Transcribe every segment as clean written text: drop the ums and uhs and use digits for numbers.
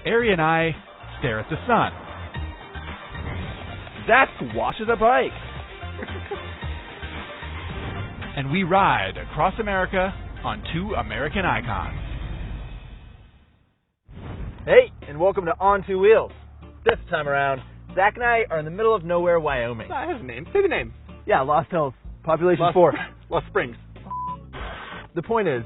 Ari and I stare at the sun. Zach washes a bike. And we ride across America on two American icons. Hey, and welcome to On Two Wheels. This time around, Zach and I are in the middle of nowhere, Wyoming. That has a name. Say the name. Yeah, Lost Hills. Population 4. Lost Springs. The point is,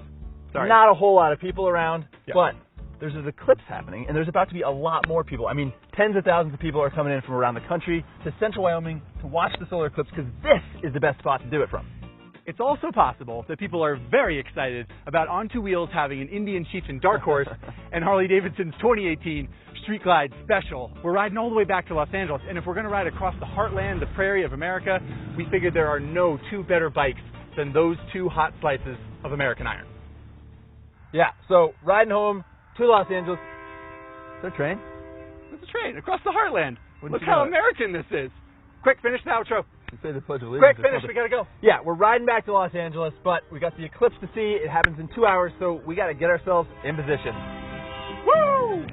Sorry. not a whole lot of people around, Yeah. but there's an eclipse happening, and there's about to be a lot more people. I mean, tens of thousands of people are coming in from around the country to central Wyoming to watch the solar eclipse because this is the best spot to do it from. It's also possible that people are very excited about On Two Wheels having an Indian Chieftain Dark Horse and Harley-Davidson's 2018 Street Glide Special. We're riding all the way back to Los Angeles, and if we're going to ride across the heartland, the prairie of America, we figured there are no two better bikes than those two hot slices of American iron. Yeah, so riding home to Los Angeles. Is there a train? It's a train across the heartland. Wouldn't Look you how know it? American this is. Quick, finish the outro. Say the Pledge of Allegiance. Quick, finish. We got to go. Yeah, we're riding back to Los Angeles, but we got the eclipse to see. It happens in 2 hours, so we got to get ourselves in position. Woo!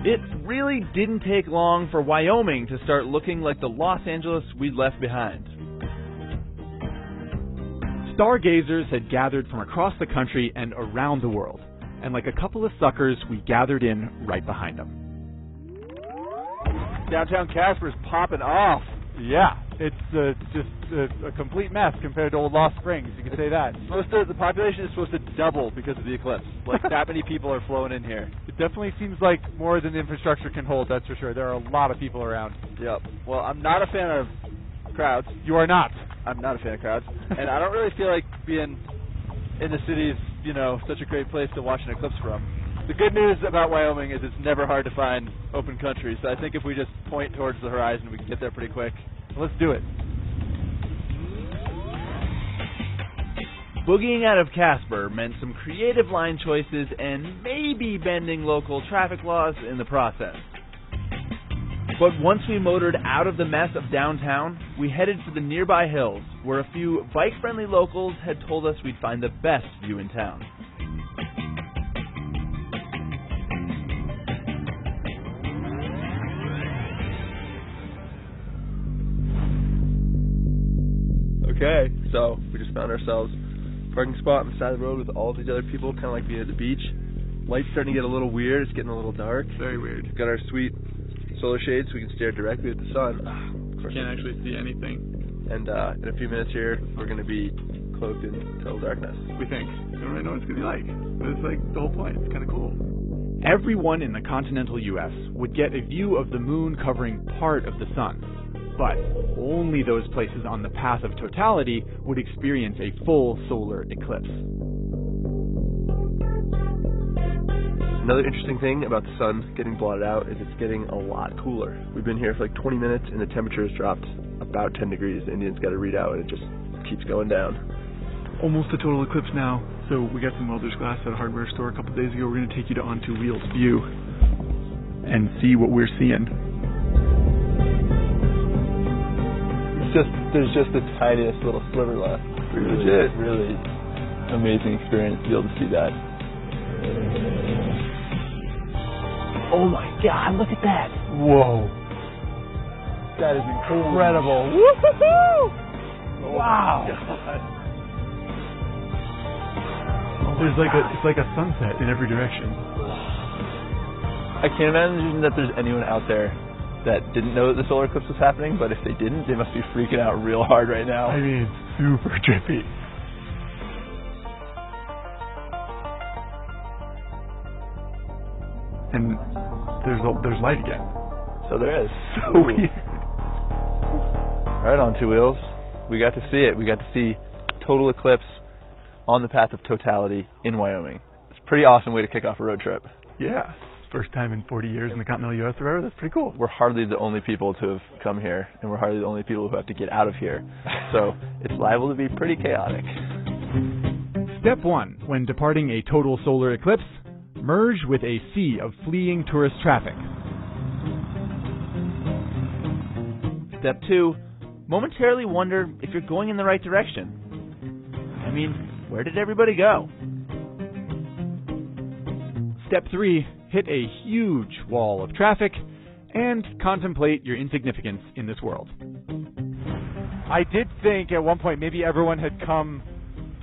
It really didn't take long for Wyoming to start looking like the Los Angeles we'd left behind. Stargazers had gathered from across the country and around the world, and like a couple of suckers, we gathered in right behind them. Downtown Casper's popping off. Yeah, it's just a complete mess compared to old Lost Springs. You can say that. The population is supposed to double because of the eclipse. Like that many people are flowing in here. It definitely seems like more than the infrastructure can hold. That's for sure. There are a lot of people around. Yep. Well, I'm not a fan of crowds. You are not. I'm not a fan of crowds, and I don't really feel like being in the city is, such a great place to watch an eclipse from. The good news about Wyoming is it's never hard to find open country, so I think if we just point towards the horizon, we can get there pretty quick. Let's do it. Boogieing out of Casper meant some creative line choices and maybe bending local traffic laws in the process. But once we motored out of the mess of downtown, we headed for the nearby hills, where a few bike-friendly locals had told us we'd find the best view in town. Okay, so we just found ourselves a parking spot on the side of the road with all these other people, kind of like being at the beach. Light's starting to get a little weird. It's getting a little dark. Very weird. We've got our sweet solar shades so we can stare directly at the sun. Of course, Can't actually see anything. And in a few minutes here, we're going to be cloaked in total darkness. We think. We don't really know what it's going to be like. But it's like the whole point. It's kind of cool. Everyone in the continental U.S. would get a view of the moon covering part of the sun, but only those places on the path of totality would experience a full solar eclipse. Another interesting thing about the sun getting blotted out is it's getting a lot cooler. We've been here for like 20 minutes and the temperature has dropped about 10 degrees. The Indians got a readout and it just keeps going down. Almost a total eclipse now. So we got some welder's glass at a hardware store a couple days ago. We're going to take you to On Two Wheels view and see what we're seeing. There's just the tiniest little sliver left. Really amazing experience to be able to see that. Oh my God, look at that. Whoa. That is incredible. Woo-hoo-hoo! Wow. It's like a sunset in every direction. I can't imagine that there's anyone out there that didn't know that the solar eclipse was happening, but if they didn't, they must be freaking out real hard right now. I mean, it's super trippy. And there's light again. So there is. So weird. Right, On Two Wheels. We got to see it. We got to see total eclipse on the path of totality in Wyoming. It's a pretty awesome way to kick off a road trip. Yeah. First time in 40 years in the continental U.S. or whatever. That's pretty cool. We're hardly the only people to have come here, and we're hardly the only people who have to get out of here. So it's liable to be pretty chaotic. Step 1, when departing a total solar eclipse, merge with a sea of fleeing tourist traffic. Step 2, momentarily wonder if you're going in the right direction. mean, where did everybody go? Step 3, hit a huge wall of traffic and contemplate your insignificance in this world. I did think at one point maybe everyone had come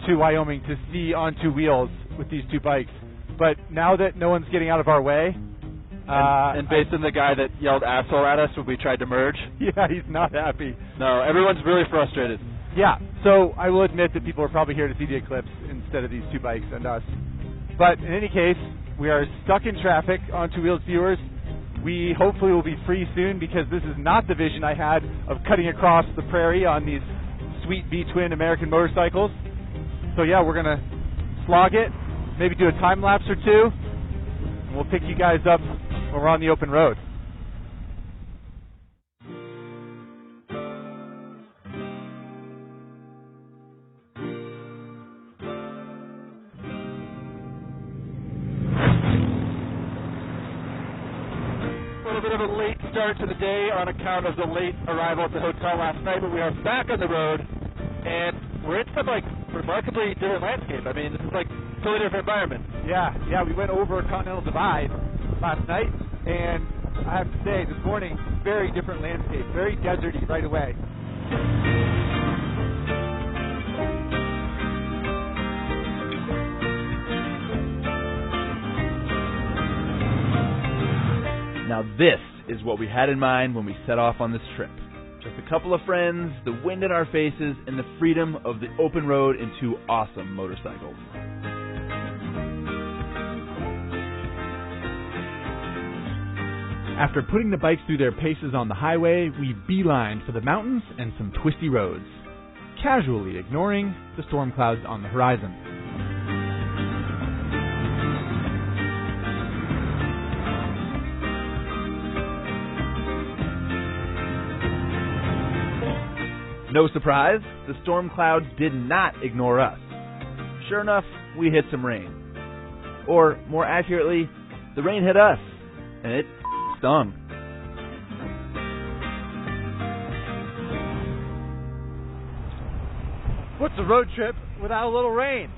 to Wyoming to see On Two Wheels with these two bikes, but now that no one's getting out of our way, and based on the guy that yelled asshole at us when we tried to merge, yeah, he's not happy. no, everyone's really frustrated. Yeah, so I will admit that people are probably here to see the eclipse instead of these two bikes and us. But in any case, we are stuck in traffic. On Two Wheels viewers, we hopefully will be free soon, because this is not the vision I had of cutting across the prairie on these sweet V-twin American motorcycles. So yeah, we're going to slog it, maybe do a time lapse or two, and we'll pick you guys up when we're on the open road. A little bit of a late start to the day on account of the late arrival at the hotel last night, but we are back on the road, and we're in some remarkably different landscape. I mean, this is a totally different environment. Yeah, we went over a continental divide last night, and I have to say, this morning, very different landscape, very deserty right away. Now this is what we had in mind when we set off on this trip. Just a couple of friends, the wind in our faces, and the freedom of the open road in two awesome motorcycles. After putting the bikes through their paces on the highway, we beelined for the mountains and some twisty roads, casually ignoring the storm clouds on the horizon. No surprise, the storm clouds did not ignore us. Sure enough, we hit some rain. Or, more accurately, the rain hit us, and it stung. What's a road trip without a little rain?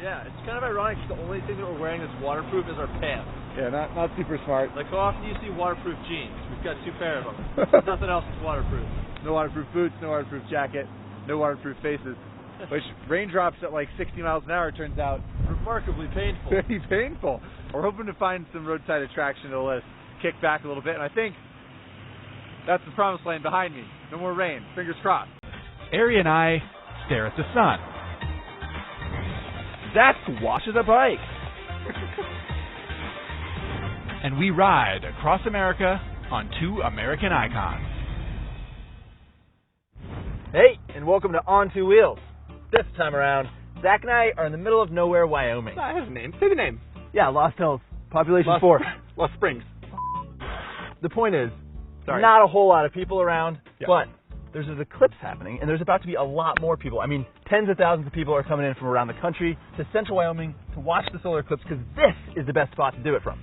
Yeah, it's kind of ironic because the only thing that we're wearing that's waterproof is our pants. Yeah, not super smart. Like, how often do you see waterproof jeans? We've got 2 pair of them. Nothing else is waterproof. No waterproof boots, no waterproof jacket, no waterproof faces. Which raindrops at like 60 miles an hour turns out Remarkably painful. very painful. We're hoping to find some roadside attraction that'll let us kick back a little bit, and I think that's the promised land behind me. No more rain. Fingers crossed. Ari and I stare at the sun. That washes a bike. And we ride across America on two American icons. Hey, and welcome to On Two Wheels. This time around, Zach and I are in the middle of nowhere, Wyoming. That has a name. Say the name. Yeah, Lost Hills. Population 4. Lost Springs. The point is, Sorry. not a whole lot of people around, Yeah. but there's an eclipse happening, and there's about to be a lot more people. I mean, tens of thousands of people are coming in from around the country to central Wyoming to watch the solar eclipse, because this is the best spot to do it from.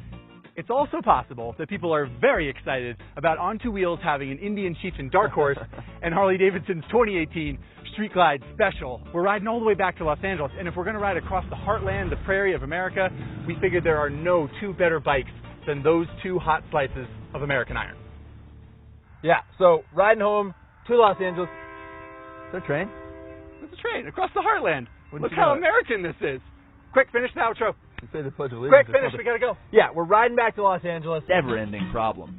It's also possible that people are very excited about On Two Wheels having an Indian Chieftain Dark Horse and Harley-Davidson's 2018 Street Glide Special. We're riding all the way back to Los Angeles, and if we're going to ride across the heartland, the prairie of America, we figured there are no two better bikes than those two hot slices of American iron. Yeah, so riding home to Los Angeles. Is there a train? It's a train across the heartland. Wouldn't Look you how know it? American this is. Quick, finish the outro. You say the Pledge of Allegiance. Quick, finish. We gotta go. Yeah, we're riding back to Los Angeles. Never-ending problem.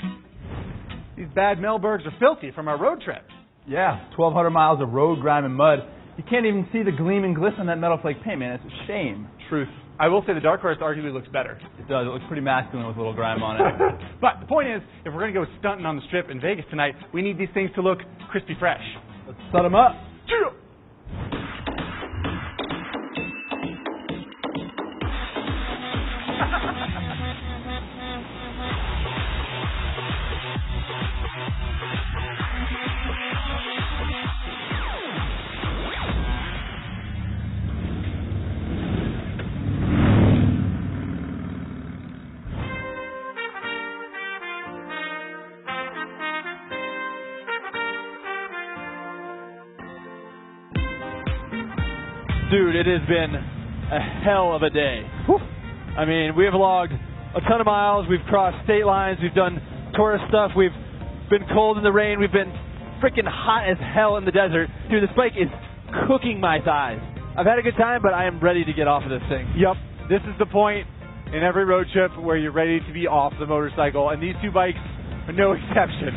These bad Melbergs are filthy from our road trip. Yeah, 1,200 miles of road, grime, and mud. You can't even see the gleam and glisten on that metal flake paint, man. It's a shame. Truth. I will say the Dark Horse arguably looks better. It does. It looks pretty masculine with a little grime on it. But the point is, if we're going to go stunting on the strip in Vegas tonight, we need these things to look crispy fresh. Let's set them up. Dude, it has been a hell of a day. Whew. I mean, we have logged a ton of miles. We've crossed state lines. We've done tourist stuff. We've been cold in the rain. We've been freaking hot as hell in the desert. Dude, this bike is cooking my thighs. I've had a good time, but I am ready to get off of this thing. Yep, this is the point in every road trip where you're ready to be off the motorcycle, and these two bikes are no exception.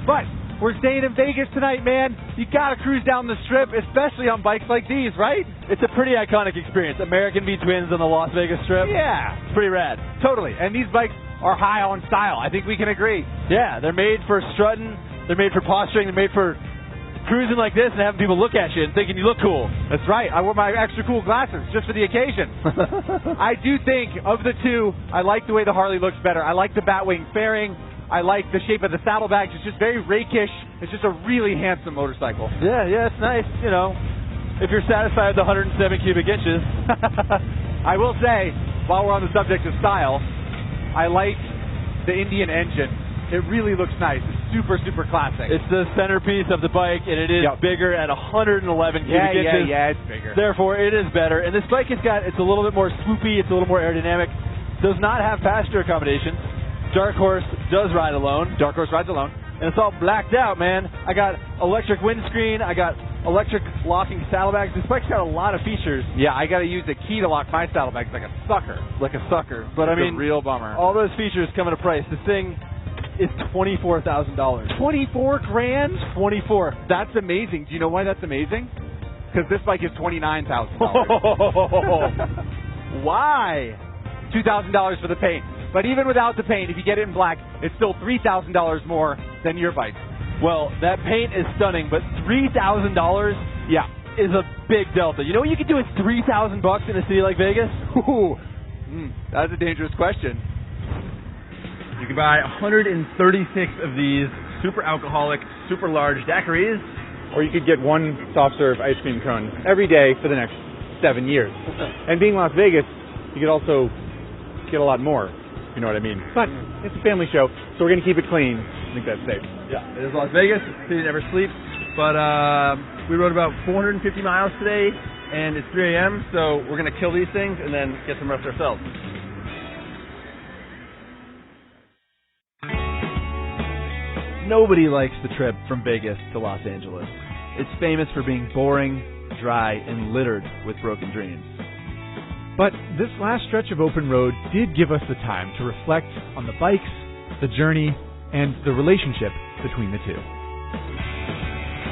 But we're staying in Vegas tonight, man. You gotta cruise down the strip, especially on bikes like these, right? It's a pretty iconic experience. American v Twins on the Las Vegas Strip. Yeah. It's pretty rad. Totally. And these bikes are high on style. I think we can agree. Yeah, they're made for strutting. They're made for posturing. They're made for cruising like this and having people look at you and thinking you look cool. That's right. I wore my extra cool glasses just for the occasion. I do think, of the two, I like the way the Harley looks better. I like the Batwing fairing. I like the shape of the saddlebags. It's just very rakish. It's just a really handsome motorcycle. Yeah, it's nice, you know, if you're satisfied with the 107 cubic inches. I will say, while we're on the subject of style, I like the Indian engine. It really looks nice. It's super, super classic. It's the centerpiece of the bike, and it is bigger at 111 cubic inches. Yeah, it's bigger. Therefore, it is better. And this bike it's a little bit more swoopy. It's a little more aerodynamic. Does not have passenger accommodation. Dark Horse does ride alone. Dark Horse rides alone. And it's all blacked out, man. I got electric windscreen. I got electric locking saddlebags. This bike's got a lot of features. Yeah, I got to use the key to lock my saddlebags like a sucker. But I mean, a real bummer. All those features come at a price. This thing is $24,000. 24 grand? 24. That's amazing. Do you know why that's amazing? Because this bike is $29,000. Why? $2,000 for the paint. But even without the paint, if you get it in black, it's still $3,000 more than your bike. Well, that paint is stunning, but $3,000 is a big delta. You know what you could do with $3,000 in a city like Vegas? Ooh, that's a dangerous question. You can buy 136 of these super alcoholic, super large daiquiris. Or you could get one soft serve ice cream cone every day for the next 7 years. And being Las Vegas, you could also get a lot more. You know what I mean? But it's a family show, so we're going to keep it clean. I think that's safe. Yeah, it is Las Vegas. City never sleeps. But we rode about 450 miles today, and it's 3 a.m., so we're going to kill these things and then get some rest ourselves. Nobody likes the trip from Vegas to Los Angeles. It's famous for being boring, dry, and littered with broken dreams. But this last stretch of open road did give us the time to reflect on the bikes, the journey, and the relationship between the two.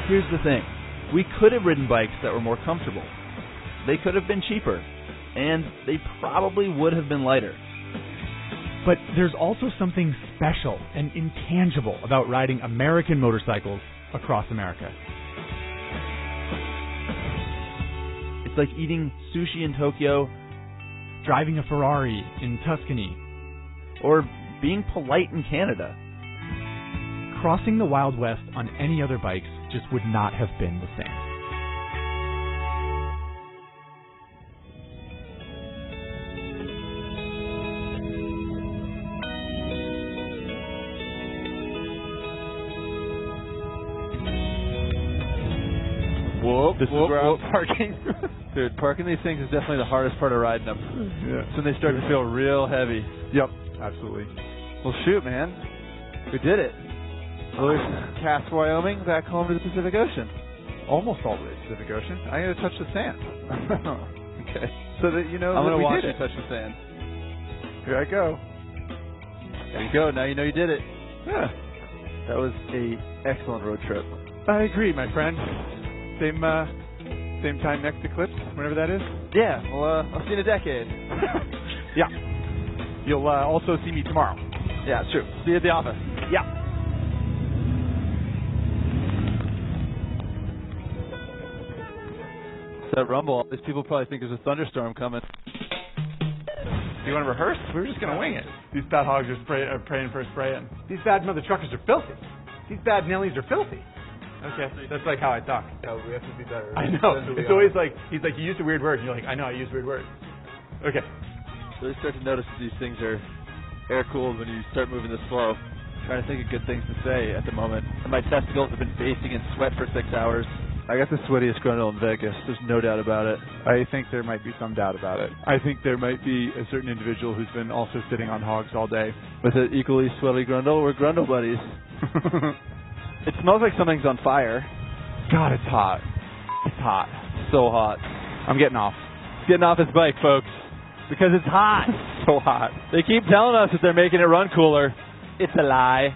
Here's the thing. We could have ridden bikes that were more comfortable. They could have been cheaper. And they probably would have been lighter. But there's also something special and intangible about riding American motorcycles across America. It's like eating sushi in Tokyo, driving a Ferrari in Tuscany, or being polite in Canada. Crossing the Wild West on any other bikes just would not have been the same. This is where I'm parking. Dude, parking these things is definitely the hardest part of riding them. Yeah. It's when they start to feel real heavy. Yep, absolutely. Well, shoot, man. We did it. Cass, Wyoming, back home to the Pacific Ocean. Almost all the way to the Pacific Ocean. I got to touch the sand. Okay. So that you know I'm that going to we watch did you it. touch the sand. Here I go. There you go. Now you know you did it. Yeah. That was a excellent road trip. I agree, my friend. Same time next eclipse, whenever that is. Yeah. Well, I'll see you in a decade. Yeah. You'll also see me tomorrow. Yeah, it's true. See you at the office. Yeah. That rumble, these people probably think there's a thunderstorm coming. Do you want to rehearse? We were just going to wing it. These bad hogs are praying for a spray-in. These bad mother truckers are filthy. These bad Nellies are filthy. Okay, that's like how I talk. No, we have to be better. I know. It's always like, he's like, you used a weird word. And you're like, I know, I use weird words. Okay. Really start to notice these things are air-cooled when you start moving this slow. I'm trying to think of good things to say at the moment. And my testicles have been basting in sweat for 6 hours. I got the sweatiest grundle in Vegas. There's no doubt about it. I think there might be some doubt about it. I think there might be a certain individual who's been also sitting on hogs all day. With an equally sweaty grundle, we're grundle buddies. It smells like something's on fire. God, it's hot. It's hot. So hot. I'm getting off. Getting off his bike, folks, because it's hot. So hot. They keep telling us that they're making it run cooler. It's a lie.